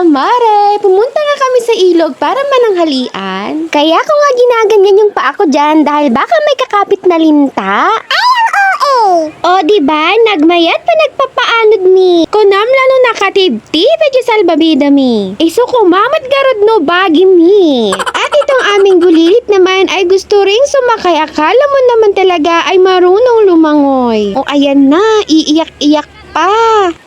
mga mare, pumunta nga kami sa ilog para mananghalian. Kaya ko nga ginaganyan yung paa ko dyan dahil baka may kakapit na linta. O diba, nagmayat pa nagpapaanod mi. Kunam lalo nakatibti medyo salbabida mi. Iso kumamad garod no bagi mi. At itong aming gulilit naman ay gusto ring sumakay. Akala mo naman talaga ay marunong lumangoy. O ayan na, iiyak-iyak pa.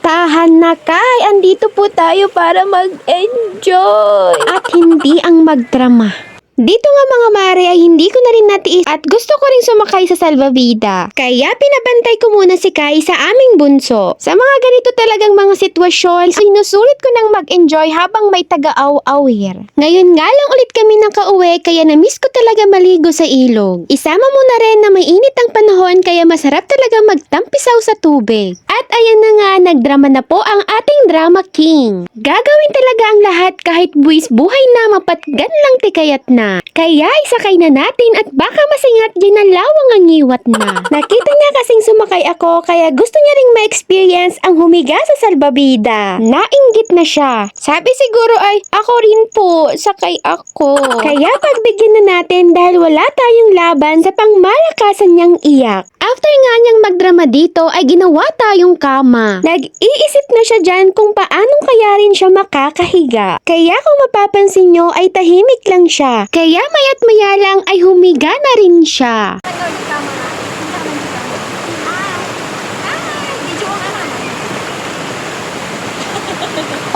Tahan na kay, andito po tayo para mag-enjoy. At hindi ang magdrama. Dito nga mga mare ay hindi ko na rin natiis at gusto ko rin sumakay sa salbabida. Kaya pinabantay ko muna si Kai sa aming bunso. Sa mga ganito talagang mga sitwasyon, sinusulit ko nang mag-enjoy habang may taga-awawir. Ngayon nga lang ulit kami nakauwi kaya na-miss ko talaga maligo sa ilog. Isama mo na rin na mainit ang panahon kaya masarap talaga magtampisaw sa tubig. At ayan na nga, nagdrama na po ang ating drama king. Gagawin talaga ang lahat kahit buwis buhay na mapatgan lang tikayat na. Kaya isakay na natin at baka masingat din ang lawang ang iwat na. Nakita niya kasing sumakay ako kaya gusto niya ring ma-experience ang humiga sa salbabida. Nainggit na siya. Sabi siguro ay ako rin po, sakay ako. Kaya pagbigyan na natin dahil wala tayong laban sa pangmalakasan niyang iyak. After nga niyang magdrama dito ay ginawa tayong kama. Nag-iisip na siya dyan kung paanong kaya rin siya makakahiga. Kaya kung mapapansin nyo ay tahimik lang siya. Kaya maya't maya lang ay humiga na rin siya.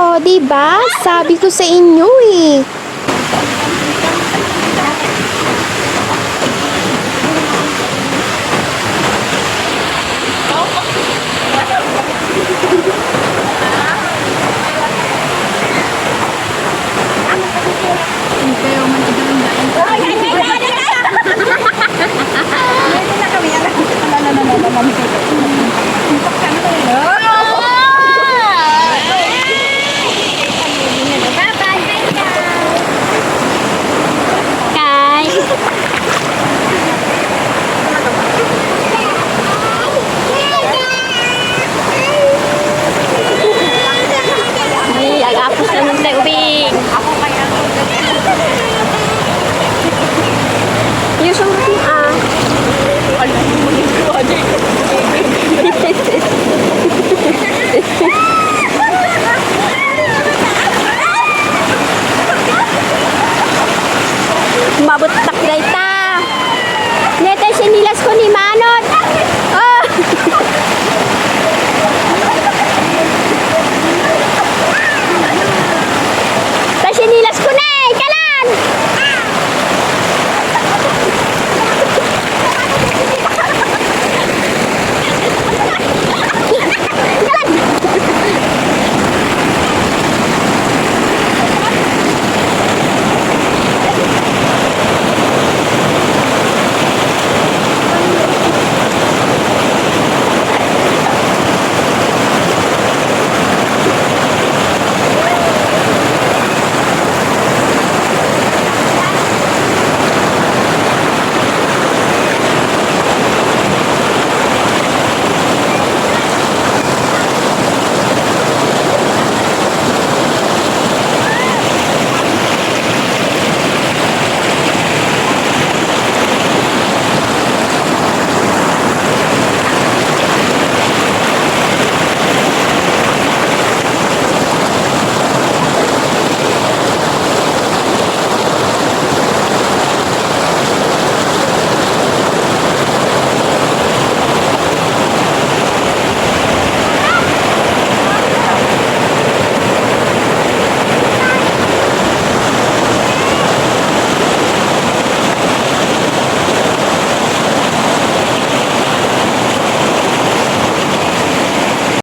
O diba? Sabi ko sa inyo eh.